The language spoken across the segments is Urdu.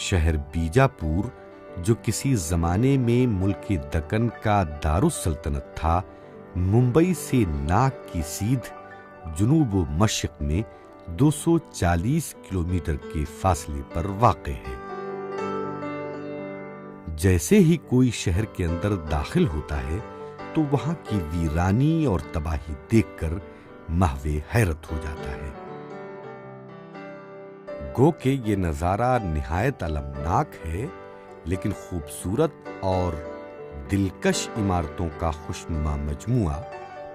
شہر بیجاپور جو کسی زمانے میں ملک دکن کا دارالسلطنت تھا، ممبئی سے ناک کی سیدھ جنوب و مشرق میں 240 کلومیٹر کے فاصلے پر واقع ہے۔ جیسے ہی کوئی شہر کے اندر داخل ہوتا ہے تو وہاں کی ویرانی اور تباہی دیکھ کر محو حیرت ہو جاتا ہے۔ گو کہ یہ نظارہ نہایت المناک ہے، لیکن خوبصورت اور دلکش عمارتوں کا خوشنما مجموعہ،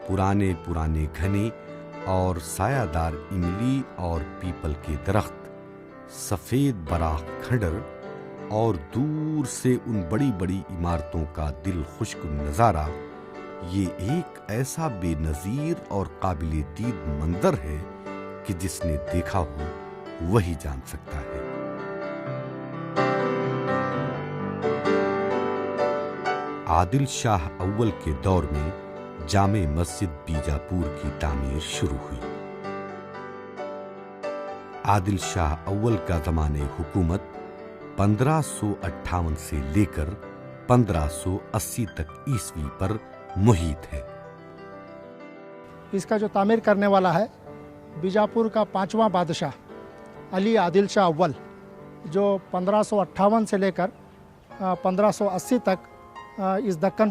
پرانے گھنے اور سایہ دار املی اور پیپل کے درخت، سفید براق کھنڈر اور دور سے ان بڑی عمارتوں کا دل خشک نظارہ، یہ ایک ایسا بے نظیر اور قابل دید منظر ہے کہ جس نے دیکھا ہو وہی جان سکتا ہے۔ عادل شاہ اول کے دور میں جامع مسجد بیجاپور کی تعمیر شروع ہوئی۔ عادل شاہ اول کا زمانۂ حکومت 1558 سے لے کر 1580 تک عیسوی پر محیط ہے۔ اس کا جو تعمیر کرنے والا ہے بیجاپور کا 5واں بادشاہ علی عادل شاہ اول، جو 1558 سے لے کر 1580 تک اس دکن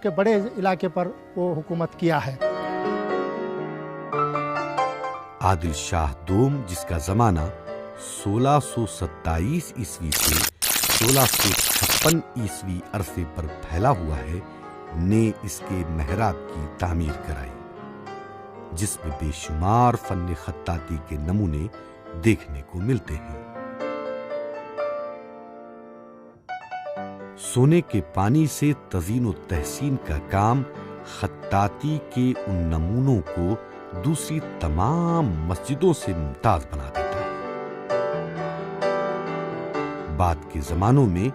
کے بڑے علاقے پر وہ حکومت کیا ہے۔ عادل شاہ دوم، جس کا زمانہ 1627 عیسوی سے 1656 عیسوی عرصے پر پھیلا ہوا ہے، نے اس کے محراب کی تعمیر کرائی، جس میں بے شمار فن خطاطی کے نمونے دیکھنے کو ملتے ہیں۔ سونے کے پانی سے تزئین و تحسین کا کام خطاطی کے ان نمونوں کو دوسری تمام مسجدوں سے ممتاز بنا دیتا ہے۔ بعد کے زمانوں میں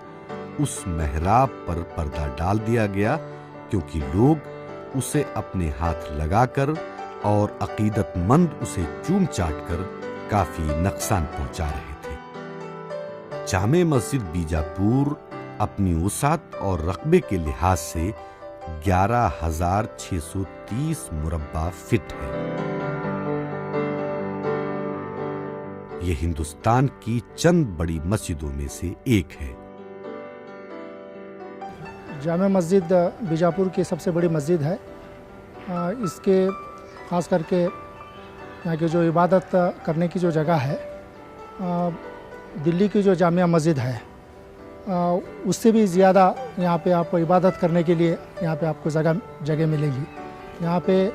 اس محراب پر پردہ ڈال دیا گیا، کیونکہ لوگ اسے اپنے ہاتھ لگا کر اور عقیدت مند اسے چوم چاٹ کر کافی نقصان پہنچا رہے تھے۔ جامع مسجد بیجاپور اپنی وسعت اور رقبے کے لحاظ سے 11,630 مربع فٹ ہے۔ یہ ہندوستان کی چند بڑی مسجدوں میں سے ایک ہے۔ جامع مسجد بیجاپور کی سب سے بڑی مسجد ہے۔ اس کے خاص کر کے یہاں کی جو عبادت کرنے کی جو جگہ ہے، دلی کی جو جامع مسجد ہے اس سے بھی زیادہ یہاں پہ آپ کو عبادت کرنے کے لیے یہاں پہ آپ کو جگہ ملے گی۔ یہاں پہ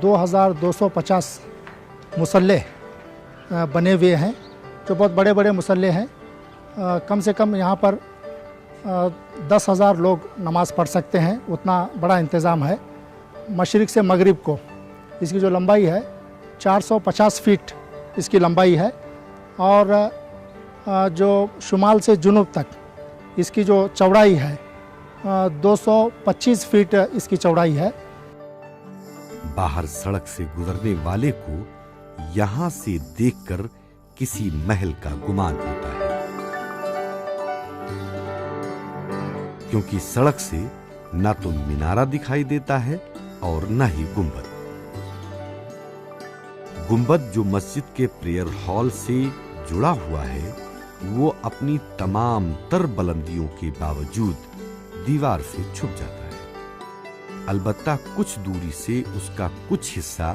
2250 مصلح بنے ہوئے ہیں، جو بہت بڑے مصلح ہیں۔ کم سے کم یہاں پر 10,000 لوگ نماز پڑھ سکتے ہیں، اتنا بڑا انتظام ہے۔ مشرق سے مغرب کو اس کی جو لمبائی ہے 450 فٹ اس کی لمبائی ہے، اور جو شمال سے جنوب تک اس کی جو چوڑائی ہے 225 فٹ اس کی چوڑائی ہے۔ باہر سڑک سے گزرنے والے کو یہاں سے دیکھ کر کسی محل کا گمان ہوتا ہے، کیونکہ سڑک سے نہ تو مینارہ دکھائی دیتا ہے اور نہ ہی گنبد۔ گنبد جو مسجد کے پریئر ہال سے جڑا ہوا ہے، وہ اپنی تمام تر بلندیوں کے باوجود دیوار سے چھپ جاتا ہے۔ البتہ کچھ دوری سے اس کا کچھ حصہ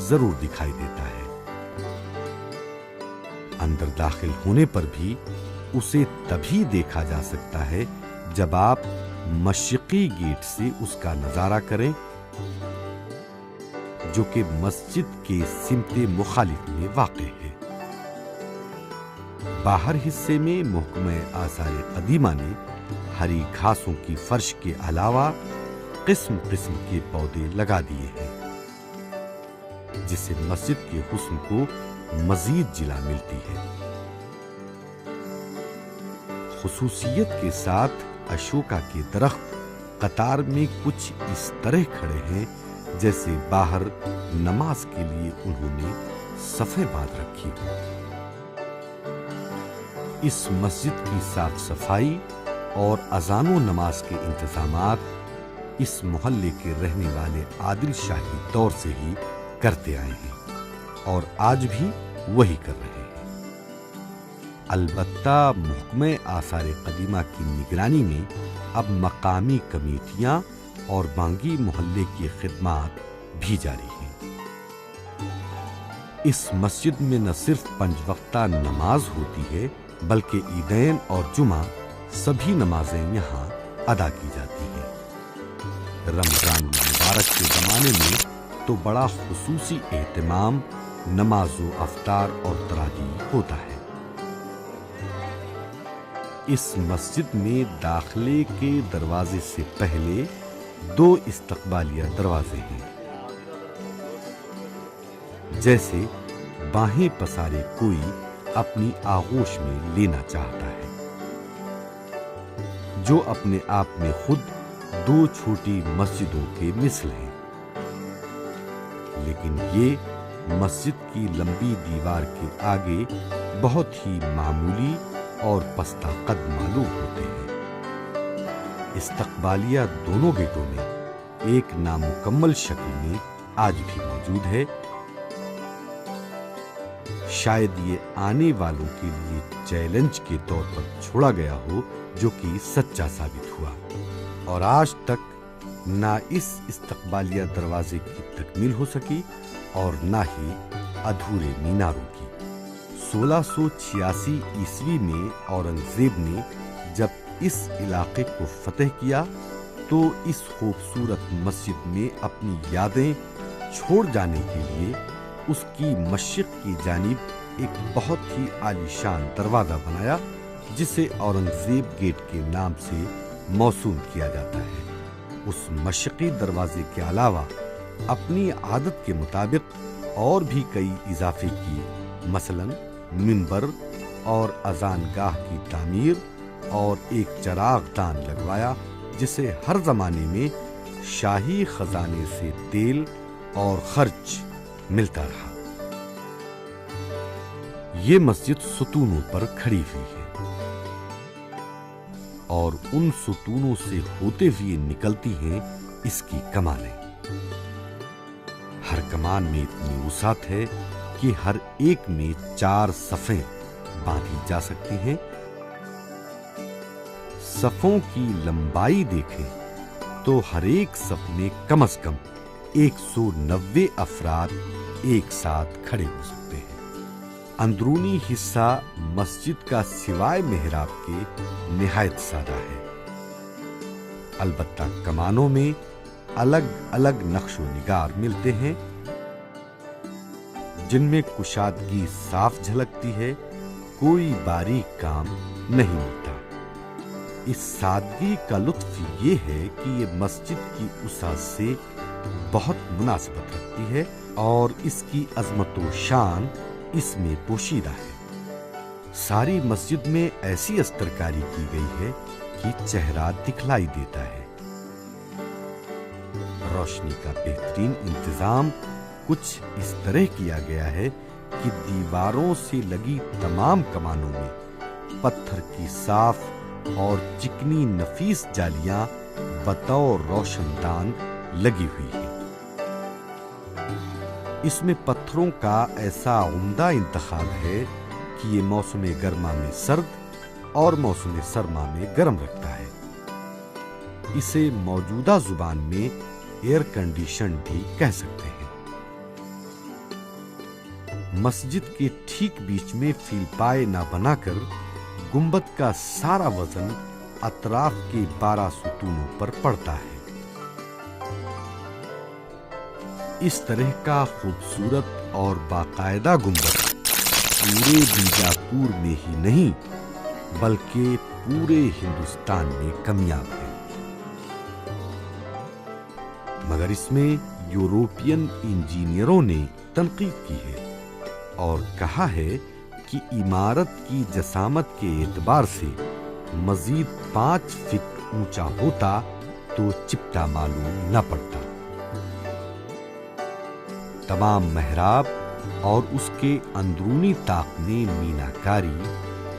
ضرور دکھائی دیتا ہے۔ اندر داخل ہونے پر بھی اسے تبھی دیکھا جا سکتا ہے جب آپ مشرقی گیٹ سے اس کا نظارہ کریں، جو کہ مسجد کے سمت مخالف میں واقع ہے۔ باہر حصے میں محکمہ آثار قدیمہ نے ہری گھاسوں کی فرش کے علاوہ قسم قسم کے پودے لگا دیے ہیں، جس سے مسجد کے حسن کو مزید جلا ملتی ہے۔ خصوصیت کے ساتھ اشوکا کے درخت قطار میں کچھ اس طرح کھڑے ہیں جیسے باہر نماز کے لیے انہوں نے صفیں باندھ رکھی ہو۔ اس مسجد کی صاف صفائی اور اذان و نماز کے انتظامات اس محلے کے رہنے والے عادل شاہی دور سے ہی کرتے آئے ہیں اور آج بھی وہی کر رہے ہیں۔ البتہ محکمہ آثار قدیمہ کی نگرانی میں اب مقامی کمیٹیاں اور بانگی محلے کی خدمات بھی جاری ہیں۔ اس مسجد میں نہ صرف 5 وقتہ نماز ہوتی ہے بلکہ عیدین اور جمعہ سبھی نمازیں یہاں ادا کی جاتی ہیں۔ رمضان مبارک کے زمانے میں تو بڑا خصوصی اہتمام نماز و افطار اور تراویح ہوتا ہے۔ اس مسجد میں داخلے کے دروازے سے پہلے 2 استقبالیہ دروازے ہیں، جیسے باہیں پسارے کوئی اپنی آغوش میں لینا چاہتا ہے، جو اپنے آپ میں خود 2 چھوٹی مسجدوں کے مثل ہیں، لیکن یہ مسجد کی لمبی دیوار کے آگے بہت ہی معمولی اور پستہ قد معلوم ہوتے ہیں۔ استقبالیہ دونوں گیٹوں میں ایک نامکمل شکل میں آج بھی موجود ہے۔ شاید یہ آنے والوں کے لیے چیلنج کے طور پر چھوڑا گیا ہو، جو کہ سچا ثابت ہوا، اور آج تک نہ اس استقبالیہ دروازے کی تکمیل ہو سکی اور نہ ہی ادھورے میناروں کی۔ 1686 عیسوی میں اورنگزیب نے جب اس علاقے کو فتح کیا تو اس خوبصورت مسجد میں اپنی یادیں چھوڑ جانے کے لیے اس کی مشرق کی جانب ایک بہت ہی عالیشان دروازہ بنایا، جسے اورنگزیب گیٹ کے نام سے موسوم کیا جاتا ہے۔ اس مشرقی دروازے کے علاوہ اپنی عادت کے مطابق اور بھی کئی اضافے کیے، مثلاً منبر اور اذان گاہ کی تعمیر اور ایک چراغ دان لگوایا، جسے ہر زمانے میں شاہی خزانے سے تیل اور خرچ ملتا رہا۔ یہ مسجد ستونوں پر کھڑی ہوئی ہے اور ان ستونوں سے ہوتے ہوئے نکلتی ہیں اس کی کمانیں۔ ہر کمان میں اتنی وسعت ہے کہ ہر ایک میں 4 صفیں باندھی جا سکتی ہیں۔ صفوں کی لمبائی دیکھیں تو ہر ایک صف میں کم از کم 190 افراد ایک ساتھ کھڑے ہو سکتے ہیں۔ اندرونی حصہ مسجد کا سوائے محراب کے نہایت سادہ ہے، البتہ کمانوں میں الگ الگ نقش و نگار ملتے ہیں، جن میں کشادگی صاف جھلکتی ہے، کوئی باریک کام نہیں ملتا۔ اس سادگی کا لطف یہ ہے کہ یہ مسجد کی وسعت سے بہت مناسبت رکھتی ہے اور اس کی عظمت و شان اس میں پوشیدہ ہے۔ ساری مسجد میں ایسی استرکاری کی گئی ہے کہ چہرہ دکھلائی دیتا ہے۔ روشنی کا بہترین انتظام کچھ اس طرح کیا گیا ہے کہ دیواروں سے لگی تمام کمانوں میں پتھر کی صاف اور چکنی نفیس جالیاں بطور روشن دان لگی ہوئی ہیں۔ اس میں پتھروں کا ایسا عمدہ انتخاب ہے کہ یہ موسم گرما میں سرد اور موسم سرما میں گرم رکھتا ہے۔ اسے موجودہ زبان میں ایئر کنڈیشن بھی کہہ سکتے ہیں۔ مسجد کے ٹھیک بیچ میں فیل پائے نہ بنا کر گنبد کا سارا وزن اطراف کے 12 ستونوں پر پڑتا ہے۔ اس طرح کا خوبصورت اور باقاعدہ گنبد پورے بیجاپور میں ہی نہیں بلکہ پورے ہندوستان میں کمیاب ہے، مگر اس میں یورپین انجینئروں نے تنقید کی ہے اور کہا ہے کہ عمارت کی جسامت کے اعتبار سے مزید 5 فٹ اونچا ہوتا تو چپٹا معلوم نہ پڑتا۔ تمام محراب اور اس کے اندرونی طاق میں میناکاری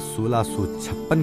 1656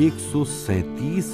137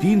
3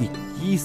21